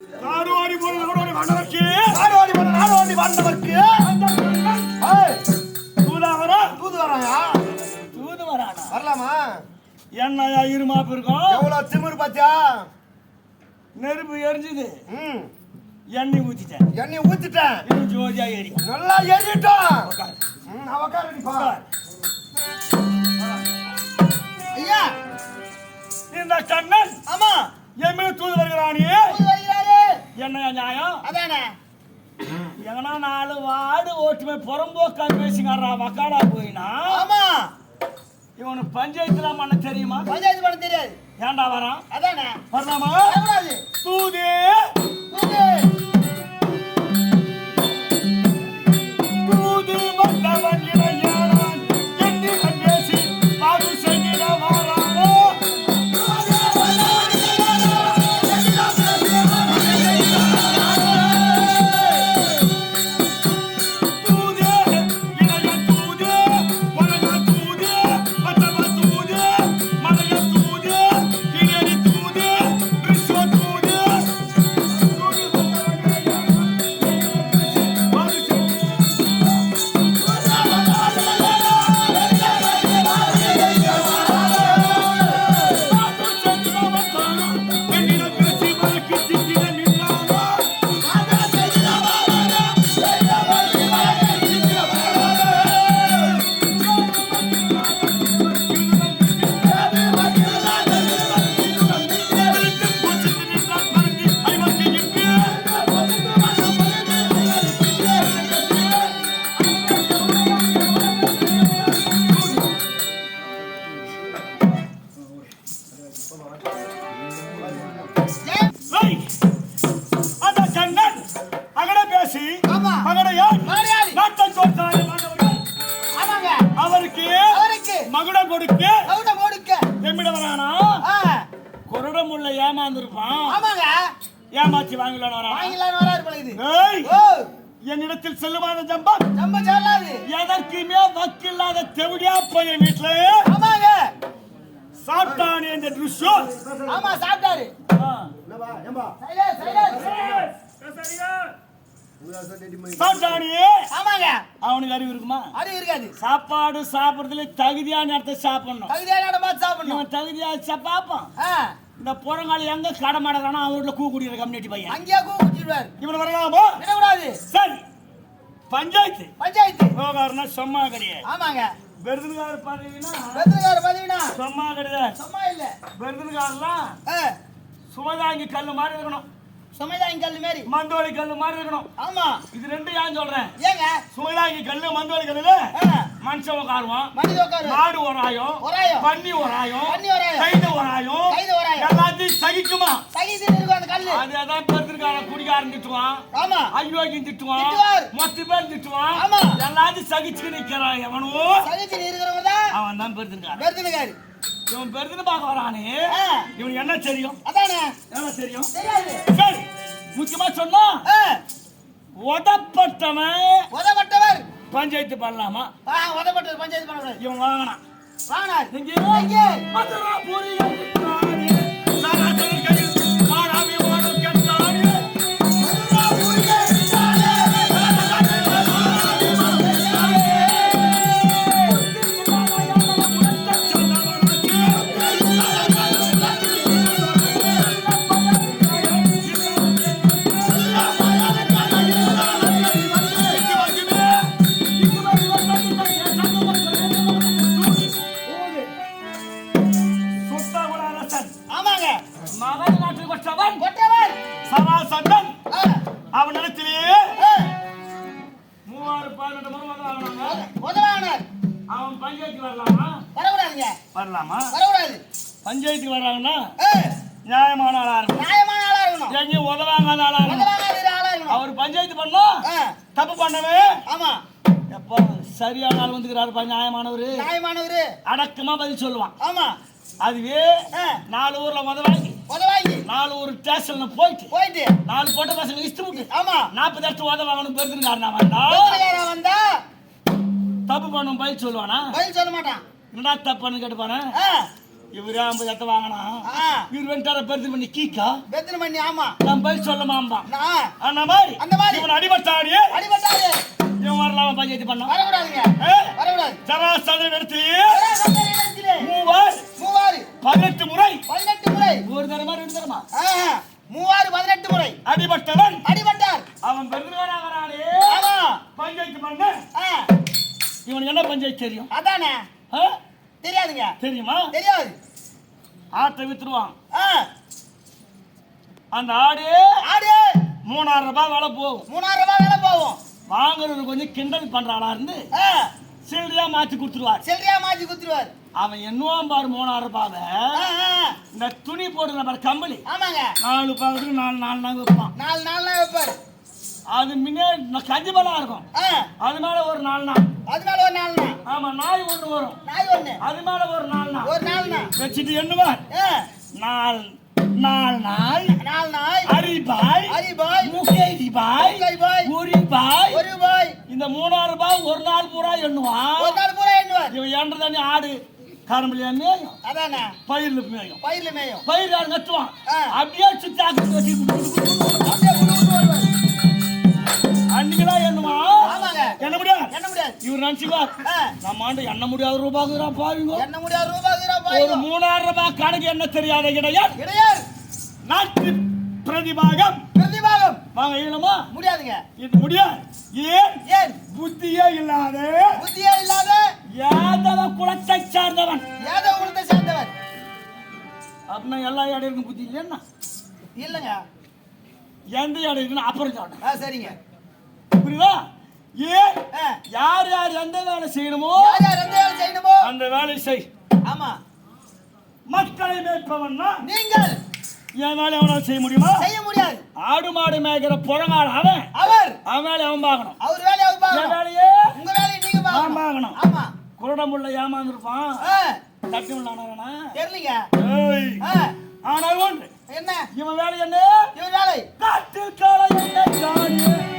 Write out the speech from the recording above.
நாடோடி வாழ்ந்தவர்க்கு தூது வரானா வரலாமா? என்னையா இருமாப்பு இருக்கும்? எவ்வளவு திமிரு பாத்தியா? நெருப்பு எரிஞ்சுது, எண்ணெய் ஊத்திட்டேன். எண்ணெய் ஊத்திட்டேன், இன்னும் ஜோதியா எரியும். நல்லா எரிட்டோம். நான் உக்காரடிப்பா. ஐயா, இந்த கண்ணன் ஆமா என் மேல தூது வருகிறானே, வருகிறாரு. என்னையா நியாயம்? அதானே எங்கன்னா 4 வார்டு ஓட்டுமே புறம்போக்கா பேசிக்காரா வக்காடா போயினா. ஆமா, இவனுக்கு பஞ்சாயத்துல பண்ண தெரியுமா? பஞ்சாயத்து பண்ண தெரியாது. ஏன்டா வரான்? அதானே வரலாமா? வரக்கூடாது. தூது தூது வந்தவன் இளைஞனான் என்னிடம் பேசி பாது செய்கிற வாரானோ. தூது இளைஞன் தூது வளங்கள் தூது வந்தவ தூது மலைய தூது கிணறி தூது கிறிஸ்துவ தூது தூது வந்தவன் இளைஞனான் பாது செய்கிற அந்த கண்ணன் அகட பேசி ஆமா. மகடையால் மகடையால் நாட்டை தோற்றாரு மாணவர்கள். ஆமாங்க. அவருக்கு அவருக்கு மகுடம் கொடுக்க கவுட போடுக்க. எம்மிட வரானா? குருடமுள்ள ஏமாந்துருப்பான், ஆமாங்க. ஏமாத்தி வாங்கலான்னு வரானா? வாங்கிலான்னு வராரு போல இது. ஏய், ஓ, என்னிடத்தில் செல்லுமான ஜம்பம் நம்ம சொல்லாது. எதற்குமே வக்கில்லாத தெவிடியா பையன் வீட்டுல ஆமாங்க. சாப்பிட்டானே இந்த ட்ரிஷம். ஆமா, சாப்பிட்டாரு. என்னப்பா ஏம்பா சைலன்ஸ் சைலன்ஸ். சாப்பிட்டானே, ஆமாங்க. அவனுக்கு அறிவு இருக்குமா? அது இருக்காது. சாப்பாடு சாப்பிடுறதுல தகுதியான இடத்த சாப்பிடணும். தகுதியான இடமா சாப்பிடணும். இவன் தகுதியா பார்ப்பான். ஆ, இந்த புறங்காலி எங்க கடை மாடறானோ அவன் வீட்டுல கூ குடிக்கிற கம்யூனிட்டி பையன். அங்கேயே கூப்பிட்டுருவாரு. இவன் வரலாமோ? விடக்கூடாது. சரி, பஞ்சாயத்து பஞ்சாயத்து. விவகாரம்னா சும்மா கிடையாது. ஆமாங்க. பெருதுகார பதவினா வெத்திரக்கார பதவினா சும்மா கிடையாது. சும்மா இல்ல. பெருதுகாரெல்லாம் ஆ, சுமதாங்கி கல்லு மாதிரி இருக்கணும், சுமைதாங்க கல்லு மாதிரி. மந்தோலி கல்லு மாதிரி இருக்கணும். ஆமா. இது ரெண்டு ஏன் சொல்றேன்? ஏங்க? சுமதாங்கி கல்லு மந்தோலி கல்லுல ஆ, மனுஷன் உட்காருவான், மனித உட்காரு. மாடு ஒராயம், ஒராயம். பன்னி ஒராயம், பன்னி ஒராயம். கைது ஒராயம், கைது ஒராயம். எல்லாத்தையும் சகிக்குமா? சகிச்சு இருக்கும் அந்த கல்லு. அதுதான் பெருதுகார குடிகாரன் திட்டுவான், ஆமா. அயோக்கியம் திட்டுவான், திட்டுவார். மொத்த பேர் திட்டுவான். ஆமா. எல்லாத்தையும் சகிச்சு நிக்கிறான் எவனோ, சகிச்சு இருக்கிறவங்க தான் அவன் தான் பெருதுகாரன். வெத்திரக்காரு. இவன் பெருதுன்னு பார்க்க வரானே, ஆ, இவனுக்கு என்ன தெரியும்? அதானே என்ன தெரியும்? தெரியாது. சரி, முக்கியமா சொன்னா ஆ, உதப்பட்டவன் உதப்பட்டவர். பஞ்சாயத்து பண்ணலாமா? உதப்பட்டவர் பஞ்சாயத்து பண்ணக்கூடாது. இவன் வாங்கினான். வாங்கினார். எங்கே? எங்கே? மதுரா பூரியம் விட்டானே, சராசரி கையில் மாறாவி மாடம் கெட்டானே. மதுரா பூரியம் விட்டானே, சராசரி மாறாவி மாடம் கெட்டானே. ஆமாங்க. மகன் நாட்டில் கொற்றவன் கொட்டவர். சராசந்தன் ஆ, அவனிடத்திலேயே ஆ, 3012 முறை வாங்கினாங்க. உதவானார். அவன் பஞ்சாயத்து வரலாமா? வரக்கூடாதுங்க. வரலாமா? வரக்கூடாது. பஞ்சாயத்துக்கு வர்றாங்கன்னா ஆ, நியாயமான ஆளா இருக்கும், நியாயமான ஆளா இருக்கணும். எங்கேயும் உதவாங்காத ஆளா இருக்கணும். உதவானார் ஆளா இருக்கணும். அவர் பஞ்சாயத்து பண்ணா ஆ, தப்பு பண்ணவே ஆமா. எப்போ சரியான ஆள் வந்துக்கிறாருப்பா, நியாயமானவரு, நியாயமானவரு. அடக்கமா பதில் சொல்லுவான். ஆமா. அதுவே ஆ, 4 ஊர்ல உதவாங்கி உதவாங்கி 4 ஊர் ஸ்டேஷன்ல போயிட்டு போயிட்டு 4 போட்ட பசங்க இஷ்டு விட்டு ஆமா 40 இடத்து உதவாங்கன்னு பெருதுன்னு வந்தா வெத்திரக்காரா வந்தா தப்பு பண்ணும் பதில் சொல்லுவானா? பதில் சொல்ல மாட்டான். என்னடா தப்புன்னு கேட்டுப்பானே. இவரே 50 எத்த வாங்கினா இவர் வெண்டார பெருது பண்ணி கீக்கா பெத்தன பண்ணி ஆமா நான் போய் சொல்லமாம்பா நான் அந்த மாதிரி இவன் அடிபட்டாரு இவன் வரலாமா பஞ்சாயத்து பண்ணா வரக்கூடாதுங்க வரக்கூடாது சராசரி இடத்திலே இடத்திலே மூவார் 18 முறை ஒரு தரமா 2 தரமா 18 முறை அடிபட்டார் அவன் பெருதுவரா வரானே ஆமா பஞ்சாயத்து பண்ண இவனுக்கு என்ன பஞ்சாயத்து தெரியும் அதானே தெரியாதுங்க தெரியுமா தெரியாது ஆட்டை வித்துருவான் அந்த ஆடு 3000 ரூபாய் விலை போகும் 3000 ரூபாய் விலை போகும் வாங்குறது கொஞ்சம் கிண்டல் பண்றாளா இருந்து சில்லறையா மாத்தி கொடுத்துருவார் அவன் என்னவான் பாரு 3000 ரூபாவை இந்த துணி போடுற பாரு கம்பளி ஆமாங்க 4 பாவத்துக்கு 4 நாள் வைப்பான் 4 நாள் வைப்பார் அது முன்னே கஞ்சி பலா இருக்கும் அது மேல ஒரு 4 நாள் ஆமா நாய் ஒண்ணு வரும் அது மேல ஒரு 4 நாள் வச்சுட்டு என்னவார் 4 நாய் அரிபாய் முகேரி பாய் ஒரு பாய் இந்த 3000 ரூபாய் ஒரு நாள் பூரா எண்ணுவான் இவன் எண்ணுறது தண்ணி ஆடு காரம்பளியா மேயும் அதானே பயிர்ல மேயும் பயிர் யாரு நட்டுவான் அப்படியே சுத்தி அன்னைக்குதான் எண்ணுமா என்ன முடியாது இவர் நினைச்சுவார் நம்ம ஆண்டு எண்ண முடியாத ரூபாய்க்குறா பாருங்க ஒரு 3000 ரூபாய் கணக்கு என்ன தெரியாத கிடையாது நாட்டு பிரதிபாகம் வாங்க இயலுமா முடியாதுங்க இது முடியாது ஏன் புத்தியே இல்லாத யாதவ குலத்தை சார்ந்தவன் அப்படின்னா எல்லா இடம் புத்தி இல்லைன்னா இல்லங்க எந்த இடம் இருக்குன்னு அப்புறம் சொல்றேன் சரிங்க புரியுதா ஏன் யார் எந்த வேலை செய்யணுமோ அந்த வேலை செய் ஆமா மக்களை மேய்ப்பவன்னா நீங்கள் என் வேலை அவனால செய்ய முடியுமா செய்ய முடியாது ஆடு மாடு மேய்க்கிற புறங்கால அவன் வேலை அவன் பார்க்கணும் அவர் வேலையை அவர் பார்க்கணும் என் வேலையே உங்க வேலையை நீங்க பார்க்கணும் ஆமா குருடமுள்ள ஏமாந்துருப்பான் தட்டி உள்ளானா தெரியலங்க ஆனால் ஒன்று என்ன இவன் வேலை என்ன இவன் வேலை காட்டு காலை என்ன